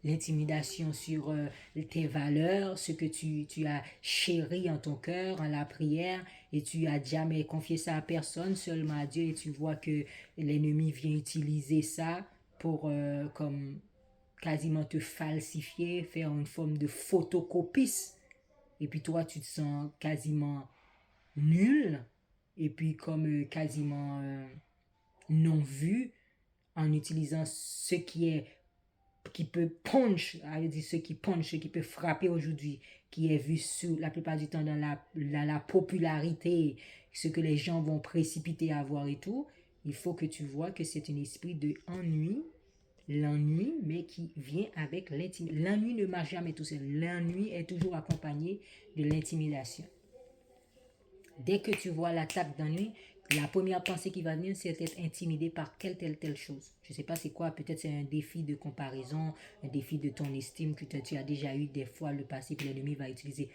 l'intimidation sur tes valeurs, ce que tu as chéri en ton cœur, en la prière, et tu as jamais confié ça à personne, seulement à Dieu, et tu vois que l'ennemi vient utiliser ça pour comme quasiment te falsifier, faire une forme de photocopiste. Et puis toi, tu te sens quasiment nul, et puis comme quasiment non vu, en utilisant ce qui est qui peut punch, dire ce qui punch, ce qui peut frapper aujourd'hui, qui est vu sous la plupart du temps dans la popularité, ce que les gens vont précipiter à voir et tout, il faut que tu vois que c'est un esprit de ennui, l'ennui, mais qui vient avec l'intimidation. L'ennui ne marche jamais tout seul. L'ennui est toujours accompagné de l'intimidation. Dès que tu vois l'attaque d'ennui, la première pensée qui va venir, c'est d'être intimidé par telle chose. Je ne sais pas c'est quoi, peut-être c'est un défi de comparaison, un défi de ton estime que tu as déjà eu des fois le passé, puis l'ennemi va utiliser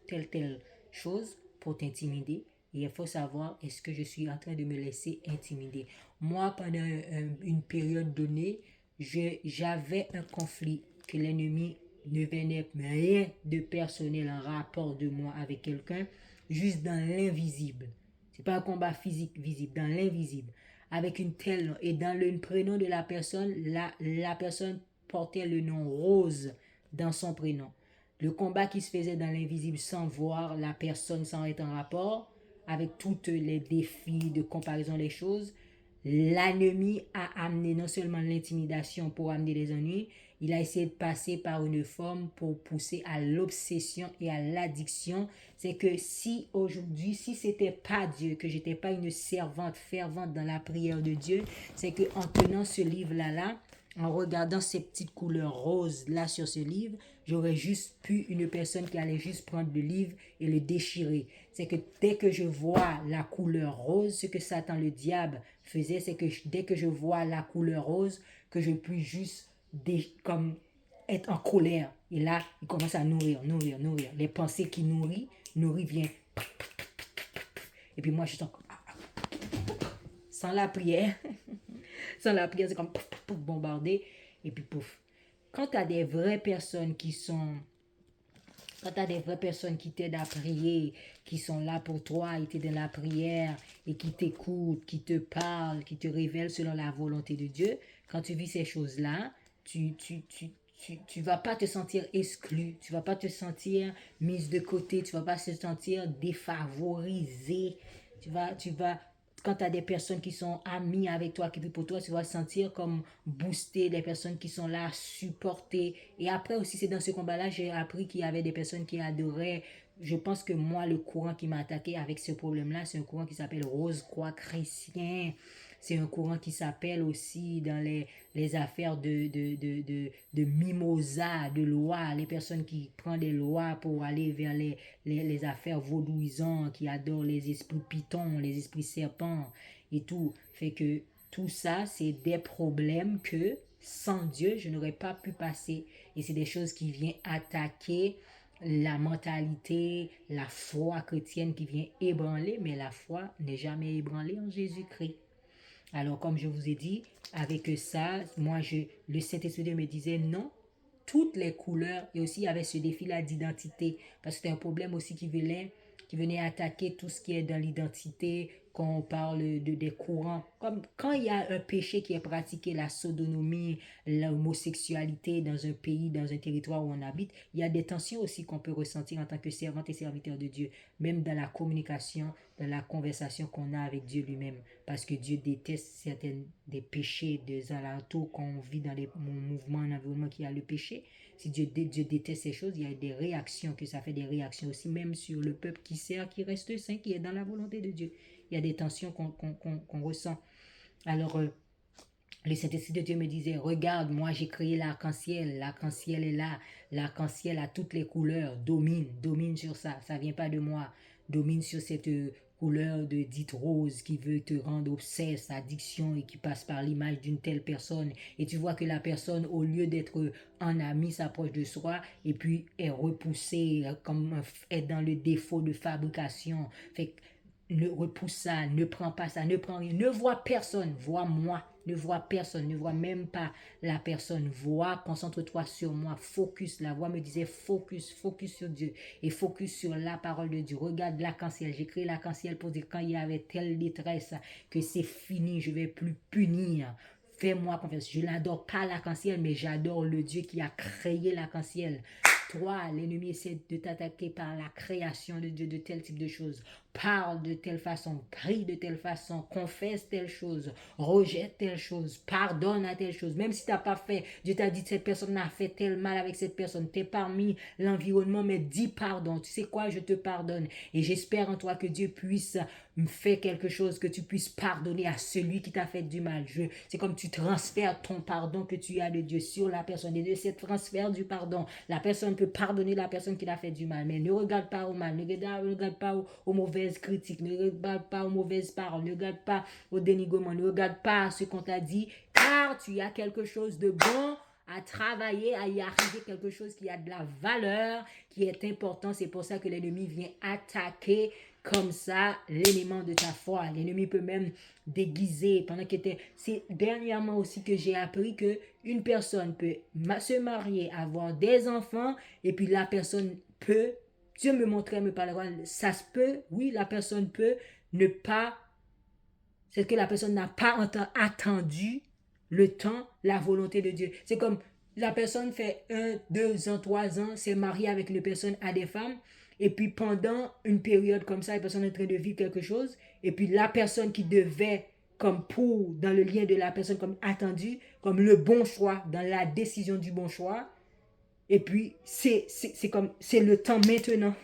telle chose pour t'intimider. Et il faut savoir, est-ce que je suis en train de me laisser intimider? Moi, pendant une période donnée, j'avais un conflit que l'ennemi ne venait rien de personnel en rapport de moi avec quelqu'un, juste dans l'invisible. C'est pas un combat physique visible, dans l'invisible. Avec une telle, et dans le prénom de la personne portait le nom Rose dans son prénom. Le combat qui se faisait dans l'invisible sans voir la personne, sans être en rapport, avec tous les défis de comparaison des choses, l'ennemi a amené non seulement l'intimidation pour amener les ennuis, il a essayé de passer par une forme pour pousser à l'obsession et à l'addiction. C'est que si aujourd'hui, si c'était pas Dieu, que j'étais pas une servante fervente dans la prière de Dieu, c'est que en tenant ce livre-là, en regardant ces petites couleurs roses là sur ce livre, j'aurais juste pu une personne qui allait juste prendre le livre et le déchirer. C'est que dès que je vois la couleur rose, ce que Satan le diable faisait, c'est que dès que je vois la couleur rose, que je puis juste comme être en colère. Et là, il commence à nourrir. Les pensées qui nourrit vient. Et puis moi, je sens sans la prière, sans la prière, c'est comme bombarder. Et puis pouf. Quand tu as des vraies personnes qui sont quand tu as des vraies personnes qui t'aident à prier, qui sont là pour toi, et tu es dans la prière, et qui t'écoutent, qui te parlent, qui te révèlent selon la volonté de Dieu, quand tu vis ces choses-là, tu vas pas te sentir exclu, tu vas pas te sentir mise de côté, tu vas pas te sentir défavorisé, quand tu as des personnes qui sont amies avec toi, qui vivent pour toi, tu vas sentir comme booster les personnes qui sont là, supporter. Et après aussi, c'est dans ce combat-là, j'ai appris qu'il y avait des personnes qui adoraient. Je pense que moi, le courant qui m'a attaqué avec ce problème-là, c'est un courant qui s'appelle Rose Croix Chrétien. C'est un courant qui s'appelle aussi dans les affaires de mimosa, de loi, les personnes qui prennent des lois pour aller vers les affaires vaudouisantes, qui adorent les esprits pitons, les esprits serpents et tout. Fait que tout ça, c'est des problèmes que sans Dieu, je n'aurais pas pu passer. Et c'est des choses qui viennent attaquer la mentalité, la foi chrétienne qui vient ébranler, mais la foi n'est jamais ébranlée en Jésus-Christ. Alors, comme je vous ai dit, avec ça, le Saint-Esprit me disait non, toutes les couleurs, et aussi il y avait ce défi-là d'identité, parce que c'était un problème aussi qui venait attaquer tout ce qui est dans l'identité, quand on parle des courants. Comme quand il y a un péché qui est pratiqué, la sodomie, l'homosexualité dans un pays, dans un territoire où on habite, il y a des tensions aussi qu'on peut ressentir en tant que servante et serviteur de Dieu, même dans la communication, dans la conversation qu'on a avec Dieu lui-même. Parce que Dieu déteste certains des péchés des alentours qu'on vit dans les mouvements, un environnement qui a le péché. Si Dieu déteste ces choses, il y a des réactions, que ça fait des réactions aussi, même sur le peuple qui sert, qui reste saint, qui est dans la volonté de Dieu. Il y a des tensions qu'on ressent. Alors, le Saint-Esprit de Dieu me disait, regarde, moi j'ai créé l'arc-en-ciel est là, l'arc-en-ciel a toutes les couleurs, domine sur ça, ça vient pas de moi, domine sur cette couleur de dite rose qui veut te rendre obsesse, addiction et qui passe par l'image d'une telle personne. Et tu vois que la personne, au lieu d'être un ami, s'approche de soi et puis est repoussée, comme est dans le défaut de fabrication. Fait ne repousse ça, ne prends pas ça, ne prends rien, ne vois personne, vois moi, ne vois personne, ne vois même pas la personne. Vois, concentre-toi sur moi, focus. La voix me disait focus, focus sur Dieu et focus sur la parole de Dieu. Regarde l'arc-en-ciel. J'ai créé l'arc-en-ciel pour dire quand il y avait telle détresse que c'est fini, je vais plus punir. Fais-moi confiance. Je n'adore pas l'arc-en-ciel, mais j'adore le Dieu qui a créé l'arc-en-ciel. Toi, l'ennemi essaie de t'attaquer par la création de Dieu de tel type de choses. Parle de telle façon, prie de telle façon, confesse telle chose, rejette telle chose, pardonne à telle chose. Même si tu n'as pas fait, Dieu t'a dit cette personne a fait tel mal avec cette personne. Tu es parmi l'environnement, mais dis pardon. Tu sais quoi, je te pardonne. Et j'espère en toi que Dieu puisse me faire quelque chose, que tu puisses pardonner à celui qui t'a fait du mal. C'est comme tu transfères ton pardon que tu as de Dieu sur la personne. Et de ce transfert du pardon, la personne peut pardonner la personne qui l'a fait du mal. Mais ne regarde pas au mal, ne regarde pas aux mauvaises critiques, ne regarde pas aux mauvaises paroles, ne regarde pas au dénigrement, ne regarde pas ce qu'on t'a dit, car tu as quelque chose de bon à travailler, à y arriver, quelque chose qui a de la valeur, qui est important. C'est pour ça que l'ennemi vient attaquer comme ça l'élément de ta foi. L'ennemi peut même déguiser pendant qu'il était... C'est dernièrement aussi que j'ai appris que une personne peut se marier, avoir des enfants, et puis la personne peut, Dieu me montrait, me parlait, ça se peut, oui, la personne peut ne pas, c'est que la personne n'a pas attendu le temps, la volonté de Dieu. C'est comme la personne fait 1, 2 ans, 3 ans, s'est mariée avec une personne, à des femmes, et puis pendant une période comme ça, la personne est en train de vivre quelque chose, et puis la personne qui devait, comme pour, dans le lien de la personne, comme attendu, comme le bon choix, dans la décision du bon choix, et puis c'est comme, c'est le temps maintenant.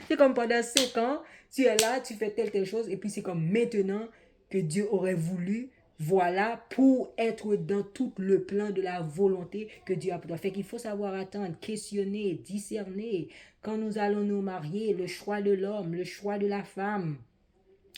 C'est comme pendant 5 ans, tu es là, tu fais telle chose, et puis c'est comme maintenant que Dieu aurait voulu, voilà, pour être dans tout le plan de la volonté que Dieu a pour toi. Fait qu'il faut savoir attendre, questionner, discerner. Quand nous allons nous marier, le choix de l'homme, le choix de la femme,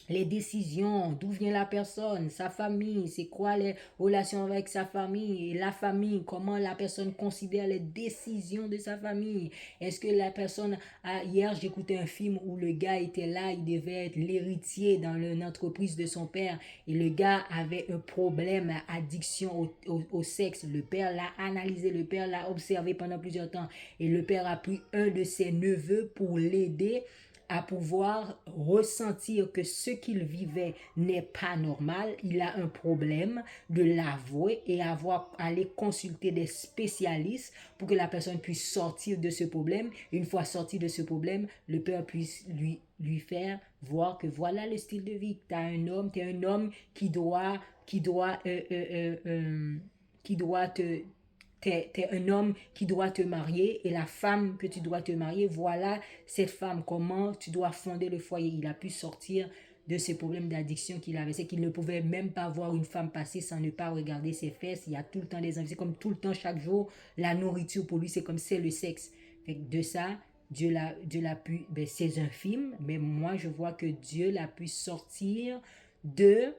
les décisions, d'où vient la personne, sa famille, c'est quoi les relations avec sa famille, et la famille, comment la personne considère les décisions de sa famille. Est-ce que la personne, hier j'écoutais un film où le gars était là, il devait être l'héritier dans l'entreprise de son père, et le gars avait un problème, addiction au sexe. Le père l'a analysé, le père l'a observé pendant plusieurs temps, et le père a pris un de ses neveux pour l'aider à pouvoir ressentir que ce qu'il vivait n'est pas normal, il a un problème, de l'avouer et aller consulter des spécialistes pour que la personne puisse sortir de ce problème. Une fois sorti de ce problème, le père puisse lui faire voir que voilà le style de vie. Tu es un homme qui doit t'es un homme qui doit te marier, et la femme que tu dois te marier, voilà cette femme, comment tu dois fonder le foyer. Il a pu sortir de ce problème d'addiction qu'il avait. C'est qu'il ne pouvait même pas voir une femme passer sans ne pas regarder ses fesses. Il y a tout le temps des envies. C'est comme tout le temps, chaque jour, la nourriture pour lui, c'est comme c'est le sexe. Fait que de ça, Dieu l'a pu, ben c'est un film, mais moi je vois que Dieu l'a pu sortir de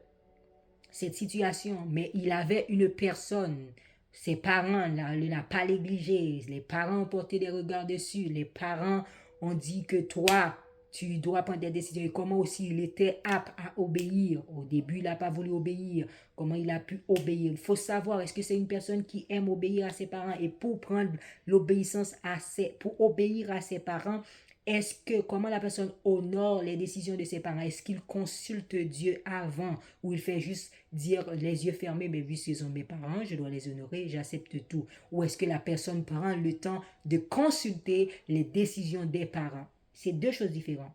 cette situation. Mais il avait une personne. Ses parents ne l'ont pas négligé. Les parents ont porté des regards dessus. Les parents ont dit que toi, tu dois prendre des décisions. Et comment aussi il était apte à obéir. Au début, il n'a pas voulu obéir. Comment il a pu obéir. Il faut savoir, est-ce que c'est une personne qui aime obéir à ses parents? Et pour prendre l'obéissance pour obéir à ses parents, est-ce que, comment la personne honore les décisions de ses parents? Est-ce qu'il consulte Dieu avant, ou il fait juste dire les yeux fermés, mais vu que ce sont mes parents, je dois les honorer, j'accepte tout? Ou est-ce que la personne prend le temps de consulter les décisions des parents? C'est deux choses différentes.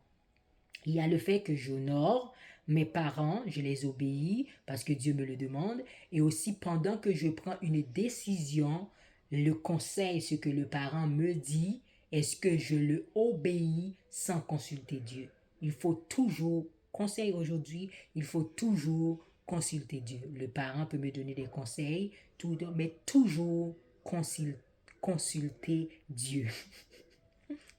Il y a le fait que j'honore mes parents, je les obéis parce que Dieu me le demande, et aussi pendant que je prends une décision, le conseil, ce que le parent me dit, est-ce que je le obéis sans consulter Dieu? Il faut toujours, conseil aujourd'hui, il faut toujours consulter Dieu. Le parent peut me donner des conseils, mais toujours consulter Dieu.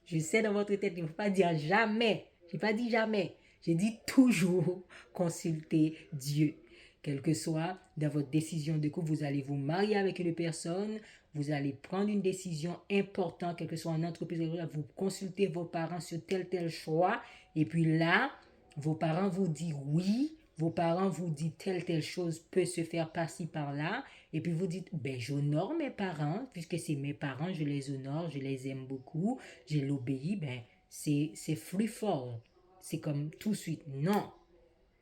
Je sais dans votre tête, il ne faut pas dire jamais. Je n'ai pas dit jamais. J'ai dit toujours consulter Dieu. Quelle que soit dans votre décision de couple, vous allez vous marier avec une personne, vous allez prendre une décision importante, quelle que soit en entreprise, vous consultez vos parents sur tel choix, et puis là, vos parents vous disent oui vos parents vous disent telle chose peut se faire par-ci par-là, et puis vous dites, ben j'honore mes parents, puisque c'est mes parents, je les honore, je les aime beaucoup, je l'obéis, ben c'est free fall. C'est comme tout de suite, non.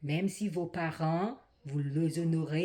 Même si vos parents, vous les honorez,